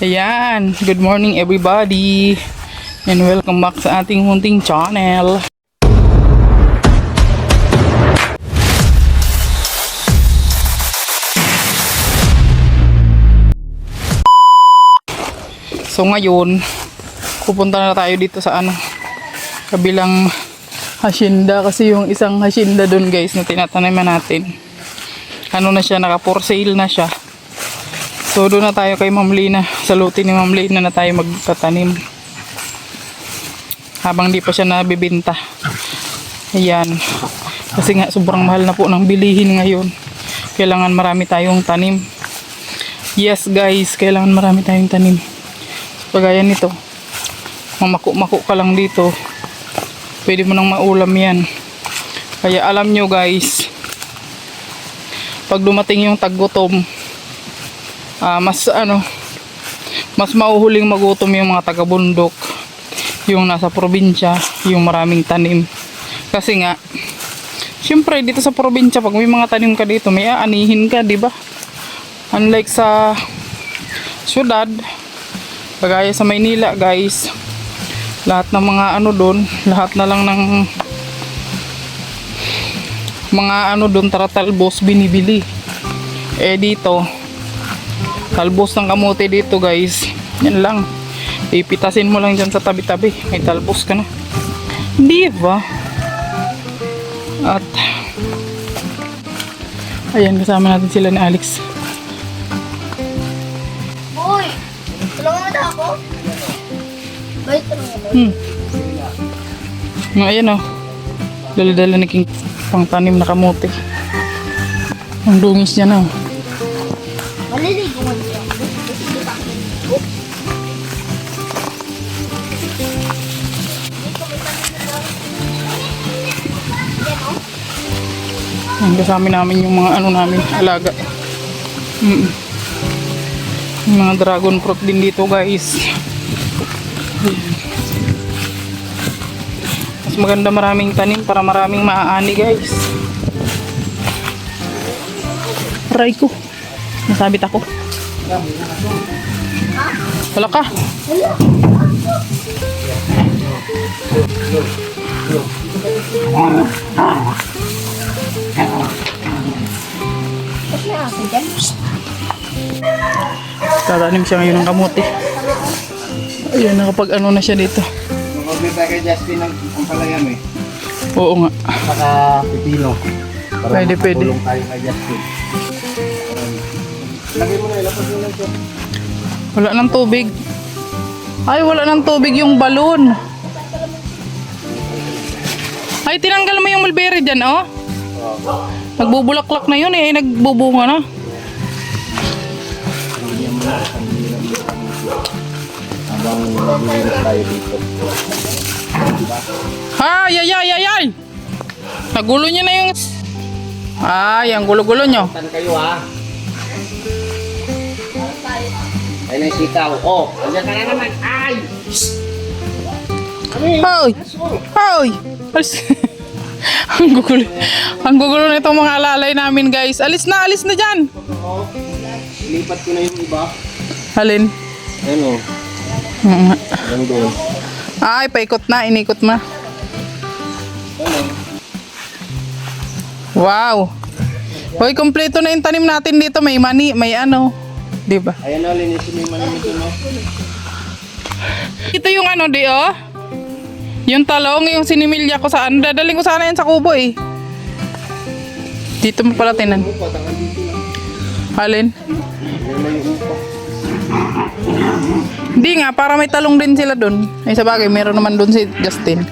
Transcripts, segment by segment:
Ayan, good morning everybody and welcome back sa ating hunting channel. So ngayon, pupunta na tayo dito sa kabilang hacienda kasi yung isang hacienda doon guys na tinataniman natin. Na siya, naka for sale na siya. So doon na tayo kay Ma'am Lina. Salutin ni Ma'am Lina na tayo magtatanim. Habang di pa siya nabibenta. Ayan. Kasi nga sobrang mahal na po ng bilihin ngayon. Kailangan marami tayong tanim. Yes guys, kailangan marami tayong tanim. So kagaya nito. Mamako-mako ka lang dito. Pwede mo nang maulam yan. Kaya alam nyo guys, pag dumating yung taggutom, mas mauhuling magutom yung mga taga-bundok, yung nasa probinsya, yung maraming tanim. Kasi nga syempre dito sa probinsya, pag may mga tanim ka dito, may aanihin ka, di ba? Unlike sa syudad, kagaya sa Maynila guys, lahat ng mga doon, lahat na lang ng mga doon, talbos binibili. Dito talbos ng kamote dito guys, yan lang, ipitasin mo lang dyan sa tabi-tabi, may talbos ka na, di ba? At ayan, kasama natin sila ni Alex. Boy, tulungan mo na ako. Boy, tulungan mo. Ayan dala-dala ni King pang tanim na kamote. Ang dungis niya na. Maliligo mo siya. Kasama namin yung mga namin, alaga. Yung mga dragon fruit din dito guys. Mas maganda maraming tanim para maraming maaani guys. Aray ko, nasabit ako. Wala ka. Tatanim siya ngayon ng kamote. Ayun, nakapag na siya dito. Magbibigay kay Justin ng ampalaya mo eh. Oo nga. Saka pipino. Para Pwede. makatulong tayo kay Justin. Lagay mo na, ilapos mo lang siya. Wala ng tubig. Ay, wala ng tubig yung balon. Ay, tinanggal mo yung mulberry dyan, oh. Nagbubulaklak na yun eh, nagbubunga na. Habang maglilis tayo dito. Ay! Nagulo nyo na yung... Ay, ang gulo-gulo nyo. Tan kayo ha. Ay na sitaw. Oh, andyan ka na naman. Ay! Hoy! Ang gugulo na itong mga alalay namin guys. Alis na dyan. Lipat ko na yung iba. Alin? Ayan o. Ayan doon. Ay, paikot na, inikot na. Wow. Hoy, kompleto na yung tanim natin dito. May mani, may diba? Ayan o, linisin mo yung manimito no. Ito yung yung talong, yung sinimilya ko saan. Dadaling ko sana yan sa kubo eh. Dito mo pala tinan. Alin? Hindi nga, para may talong din sila dun. Ay sabagay, meron naman dun si Justin.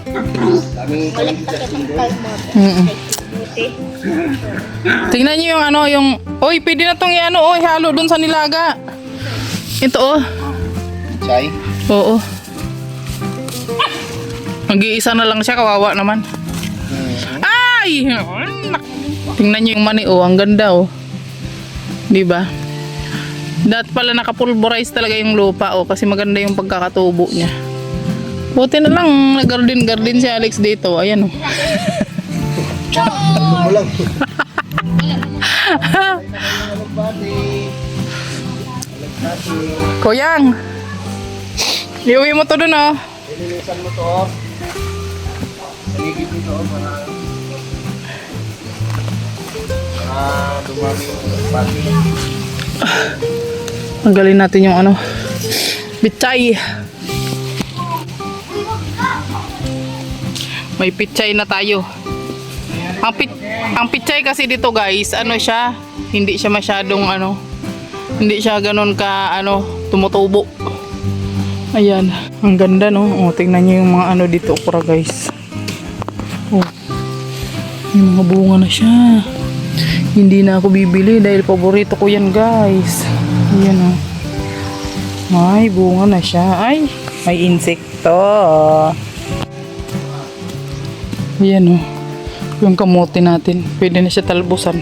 Tingnan nyo yung yung... Oy, pwede na tong halo dun sa nilaga. Ito Chay? Oo. Nag-iisa na lang siya, kawawa naman. Ay! Tingnan nyo yung mani, ang ganda diba? Dapat pala nakapulverize talaga yung lupa, kasi maganda yung pagkakatubo niya. Buti na lang, nag-garden si Alex dito, ayan Ano mo lang. Kuyang! Iuwi mo to dun oh. Lilinisan mo to, oh. Paligid dito, oh, para dumami yung pati. Tanggalin natin yung ano. Pichay. May pichay na tayo. Ang pichay kasi dito guys, ano siya, hindi siya masyadong ano, hindi siya ganun ka ano, tumutubo. Ayan, ang ganda no. O, tingnan niyo yung mga ano dito, okra guys. Oh. Yung mga bunga na siya. Hindi na ako bibili dahil paborito ko yan guys. Ayan o. May bunga na siya. Ay, may insekto. Ayan o. Yung kamote natin. Pwede na siya talbusan.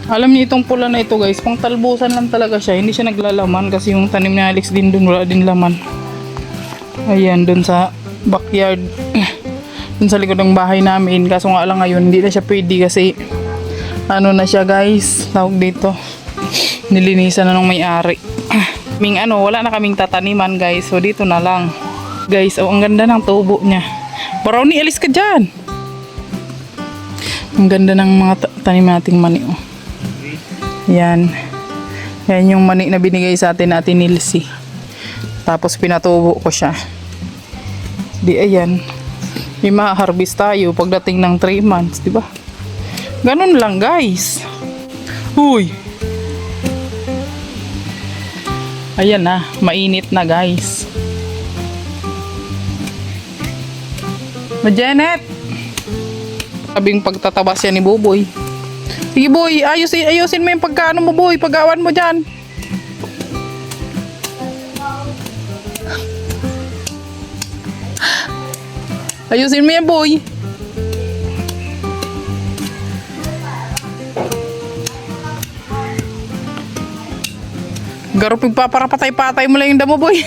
Alam niyo itong pula na ito guys, pang talbusan lang talaga siya. Hindi siya naglalaman kasi yung tanim ni Alex din dun, wala din laman. Ayan, dun sa backyard. Dun sa likod ng bahay namin. Kaso nga lang ngayon, hindi na siya pwede kasi ano na siya guys, tawag dito. Nilinisan na ng may-ari. Ming ano, wala na kaming tataniman guys. So dito na lang. Guys, oh, ang ganda ng tubo niya. Brownie, alis ka dyan. Ang ganda ng mga tanim nating mani. Oh. Yan. Yan yung mani na binigay sa atin natin ni Nilsi. Tapos pinatubo ko siya. Di ayan. May ma-harvest tayo pagdating ng 3 months, di ba? Ganun lang guys. Uy. Ayan na, mainit na guys. Janet. Sabing pagtatabas yan ni Buboy. Sige boy, ayusin mo yung pagkaano mo boy, pag-awan mo dyan. Ayusin mo yan boy. Garo pagpaparapatay-patay mo lang yung damo boy.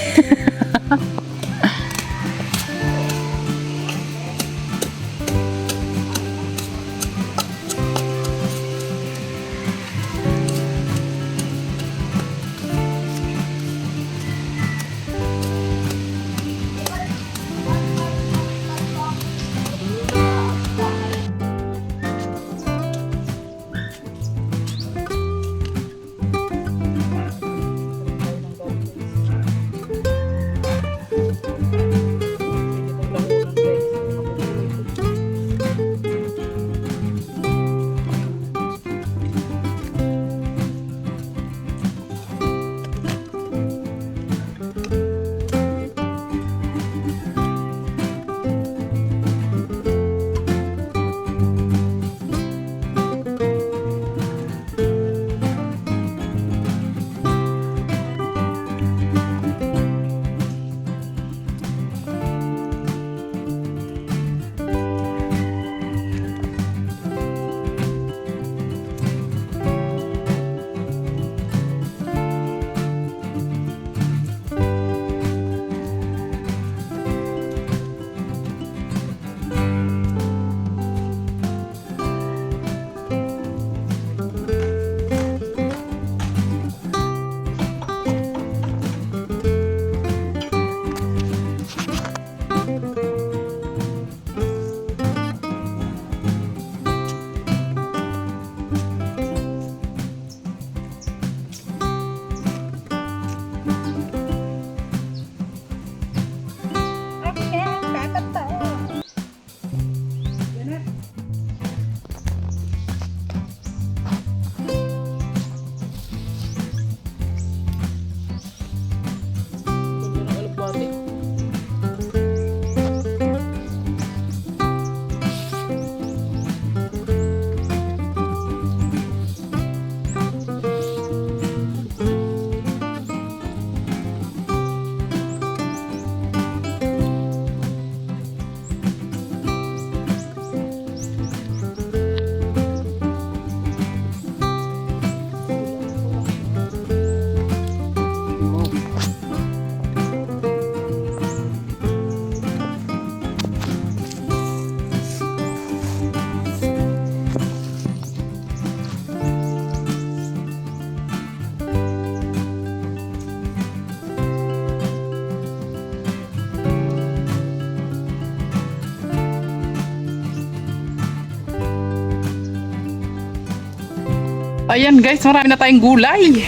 Ayan guys, marami na tayong gulay.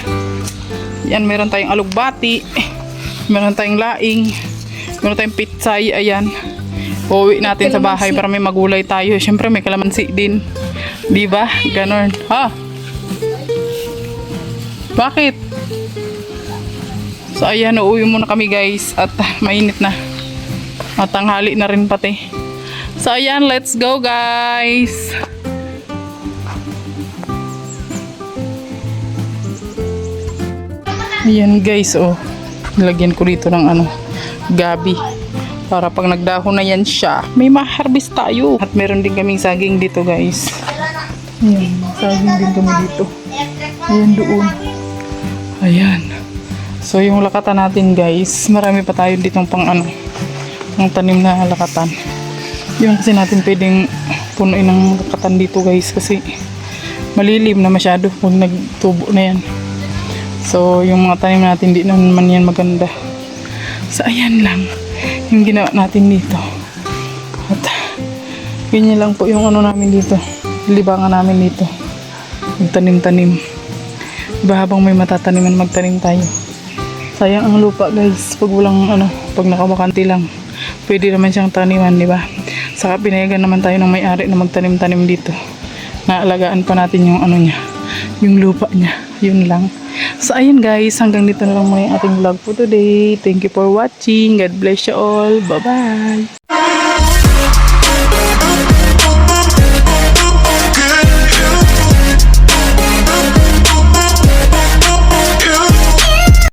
Yan, meron tayong alugbati. Meron tayong laing. Meron tayong pitsay. Ayan. Uuwi natin sa bahay para may magulay tayo. Siyempre may kalamansi din. Diba? Ganon. Ha? Bakit? So ayan, uuwi muna kami guys. At mainit na. At tanghali na rin pati. So ayan, let's go guys. Ayan guys, oh. Nilagyan ko dito ng gabi. Para pag nagdahon na yan siya, may ma-harvest tayo. At meron din kaming saging dito guys. Ayan, saging din kami dito. Ayan doon. Ayan. So yung lakatan natin guys, marami pa tayo ditong pang ng tanim na lakatan. Yung kasi natin pwedeng punuin ng lakatan dito guys kasi malilim na masyado pag nagtubo na yan. So yung mga tanim natin di naman yan maganda. So ayan lang yung ginawa natin dito. At ganyan lang po yung namin dito. Libangan namin dito. Magtanim-tanim. Diba habang may matataniman magtanim tayo. Sayang ang lupa guys. Pag walang pag nakabakanti lang. Pwede naman siyang taniman, di ba? Saka pinayagan naman tayo ng may-ari na magtanim-tanim dito. Naalagaan pa natin yung niya. Yung lupa niya. Yun lang. So ayun guys, hanggang dito na lang muna yung ating vlog for today. Thank you for watching. God bless you all. Bye-bye.